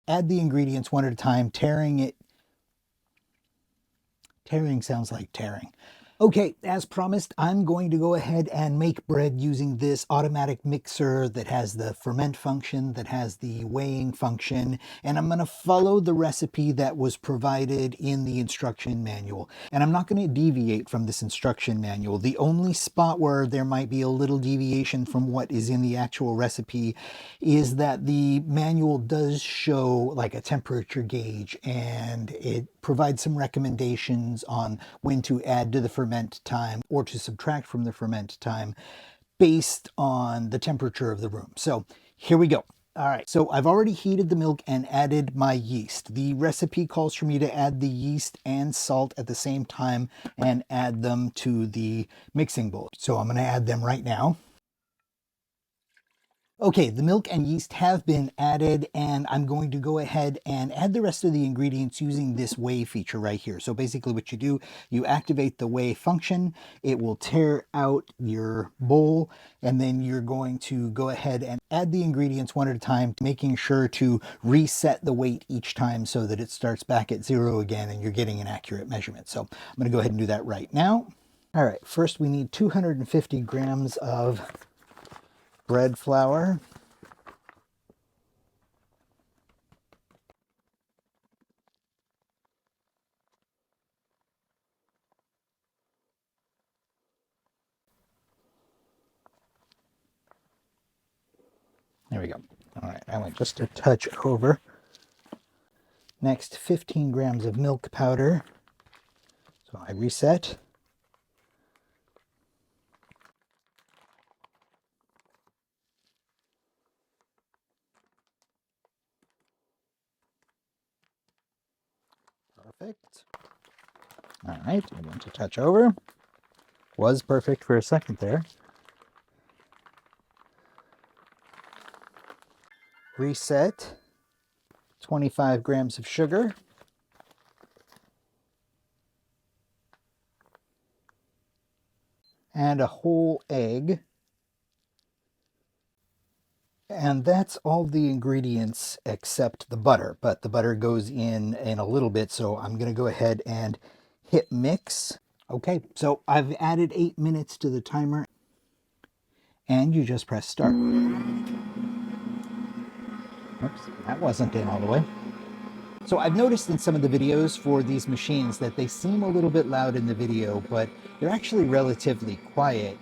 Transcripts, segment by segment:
add the ingredients one at a time, tearing sounds like tearing. Okay, as promised, I'm going to go ahead and make bread using this automatic mixer that has the ferment function, that has the weighing function, and I'm going to follow the recipe that was provided in the instruction manual. And I'm not going to deviate from this instruction manual. The only spot where there might be a little deviation from what is in the actual recipe is that the manual does show like a temperature gauge, and it provides some recommendations on when to add to the ferment time or to subtract from the ferment time based on the temperature of the room. So here we go. All right, so I've already heated the milk and added my yeast. The recipe calls for me to add the yeast and salt at the same time and add them to the mixing bowl. So I'm going to add them right now. Okay, the milk and yeast have been added, and I'm going to go ahead and add the rest of the ingredients using this weigh feature right here. So basically what you do, you activate the weigh function, it will tear out your bowl, and then you're going to go ahead and add the ingredients one at a time, making sure to reset the weight each time so that it starts back at 0 again and you're getting an accurate measurement. So I'm going to go ahead and do that right now. All right, first we need 250 grams of bread flour. There we go. All right, I went just a touch over. Next, 15 grams of milk powder. So I reset. Perfect. All right, I went a touch over. Was perfect for a second there. Reset. 25 grams of sugar. And a whole egg. And that's all the ingredients except the butter, but the butter goes in a little bit, so I'm going to go ahead and hit mix. Okay, so I've added 8 minutes to the timer, and you just press start. Oops, that wasn't in all the way. So I've noticed in some of the videos for these machines that they seem a little bit loud in the video, but they're actually relatively quiet.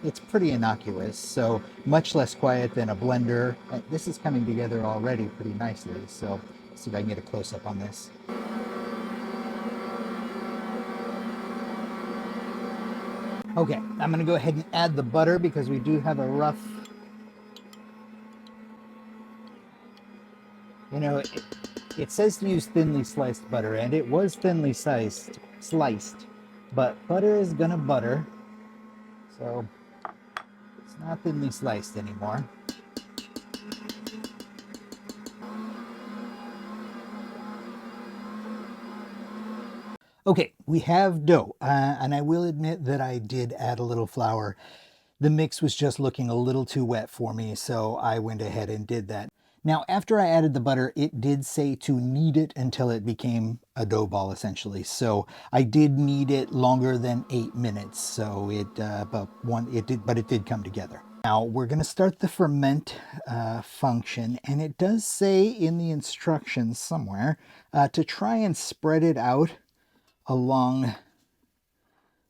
It's pretty innocuous, so much less quiet than a blender. This is coming together already pretty nicely, so let's see if I can get a close-up on this. Okay, I'm going to go ahead and add the butter because we do have a rough... You know, it says to use thinly sliced butter, and it was thinly sliced, but butter is gonna butter, so it's not thinly sliced anymore. Okay, we have dough, and I will admit that I did add a little flour. The mix was just looking a little too wet for me, so I went ahead and did that. Now, after I added the butter, it did say to knead it until it became a dough ball, essentially. So I did knead it longer than 8 minutes. So it did come together. Now we're going to start the ferment function, and it does say in the instructions somewhere to try and spread it out along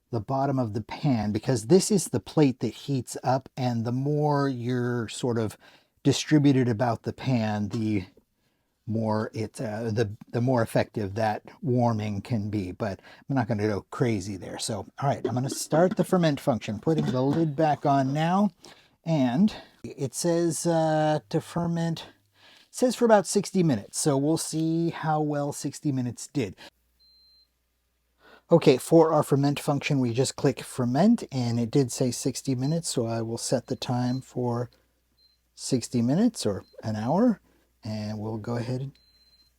the bottom of the pan, because this is the plate that heats up, and the more you're sort of distributed about the pan, the more the more effective that warming can be. But I'm not going to go crazy there. So all right, I'm going to start the ferment function, putting the lid back on now, and it says to ferment, it says for about 60 minutes, so we'll see how well 60 minutes did. Okay, for our ferment function, we just click ferment, and it did say 60 minutes, so I will set the time for 60 minutes or an hour, and we'll go ahead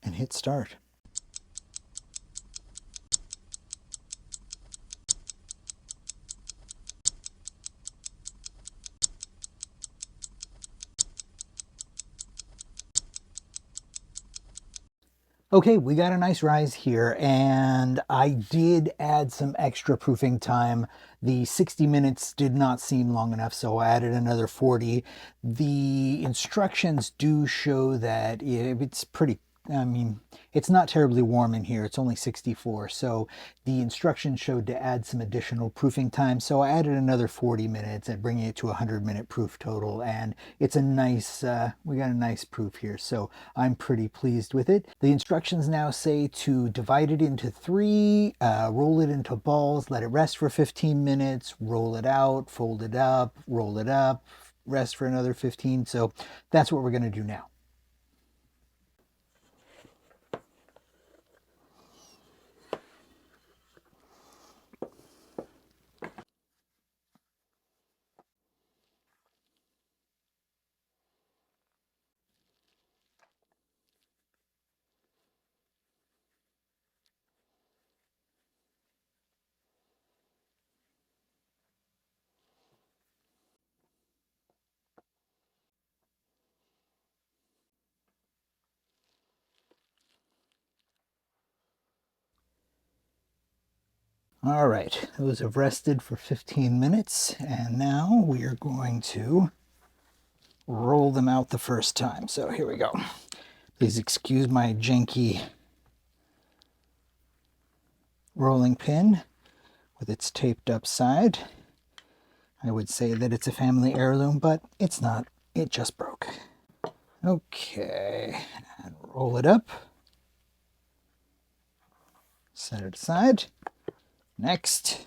and hit start. Okay, we got a nice rise here, and I did add some extra proofing time. The 60 minutes did not seem long enough, so I added another 40. The instructions do show that it's pretty, I mean, it's not terribly warm in here. It's only 64, so the instructions showed to add some additional proofing time. So I added another 40 minutes and bringing it to a 100-minute proof total, and it's a nice, we got a nice proof here, so I'm pretty pleased with it. The instructions now say to divide it into three, roll it into balls, let it rest for 15 minutes, roll it out, fold it up, roll it up, rest for another 15. So that's what we're going to do now. All right, those have rested for 15 minutes, and now we are going to roll them out the first time. So here we go. Please excuse my janky rolling pin with its taped up side. I would say that it's a family heirloom, but it's not. It just broke. Okay, and roll it up. Set it aside. Next.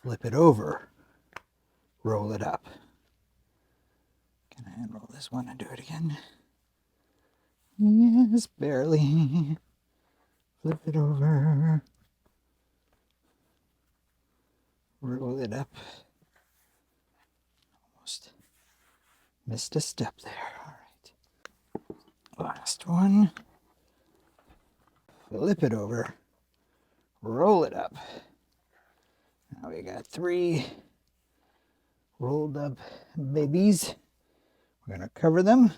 Flip it over. Roll it up. Can I unroll this one and do it again? Yes, barely. Flip it over. Roll it up. Almost missed a step there. All right. Last one. Flip it over. Roll it up. Now we got three rolled up babies. We're going to cover them.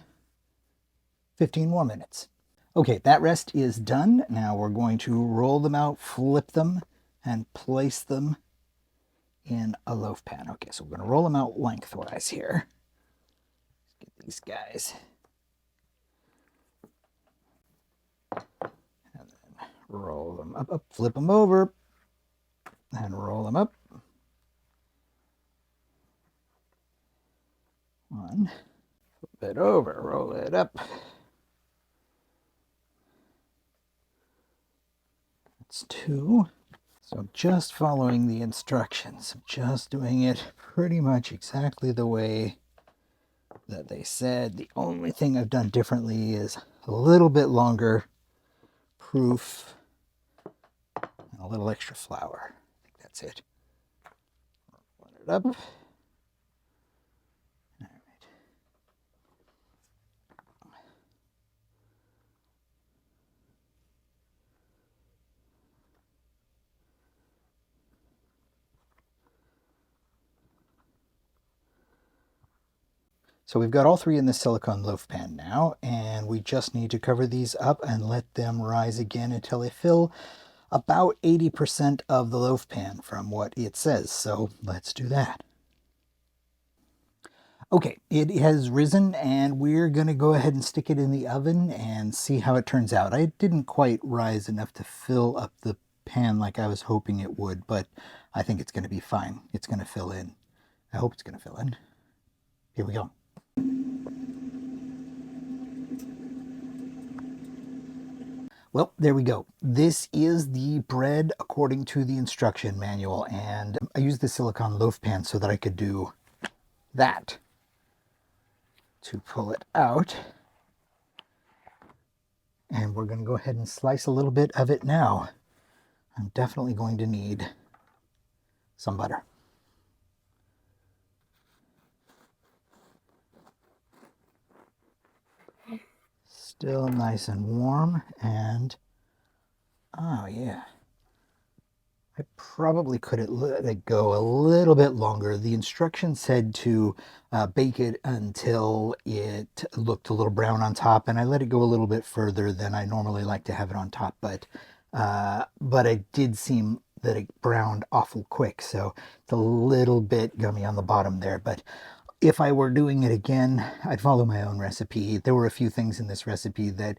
15 more minutes. Okay, that rest is done. Now we're going to roll them out, flip them, and place them in a loaf pan. Okay, so we're going to roll them out lengthwise here. Let's get these guys. And then roll them up, flip them over, and roll them up. One, flip it over, roll it up. That's two. So just following the instructions, just doing it pretty much exactly the way that they said. The only thing I've done differently is a little bit longer proof and a little extra flour. I think that's it. Run it up. So we've got all three in the silicone loaf pan now, and we just need to cover these up and let them rise again until they fill about 80% of the loaf pan from what it says. So let's do that. Okay, it has risen, and we're going to go ahead and stick it in the oven and see how it turns out. I didn't quite rise enough to fill up the pan like I was hoping it would, but I think it's going to be fine. It's going to fill in. I hope it's going to fill in. Here we go. Well, there we go. This is the bread according to the instruction manual, and I used the silicone loaf pan so that I could do that to pull it out. And we're going to go ahead and slice a little bit of it now. I'm definitely going to need some butter. Still nice and warm, and oh yeah, I probably could have let it go a little bit longer. The instructions said to bake it until it looked a little brown on top, and I let it go a little bit further than I normally like to have it on top. But it did seem that it browned awful quick, so it's a little bit gummy on the bottom there. But if I were doing it again, I'd follow my own recipe. There were a few things in this recipe that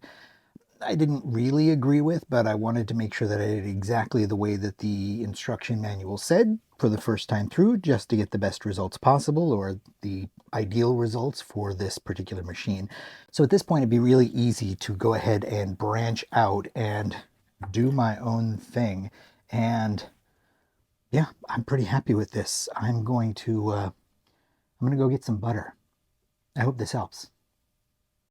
I didn't really agree with, but I wanted to make sure that I did exactly the way that the instruction manual said for the first time through, just to get the best results possible, or the ideal results for this particular machine. So at this point, it'd be really easy to go ahead and branch out and do my own thing. And yeah, I'm pretty happy with this. I'm going to go get some butter. I hope this helps.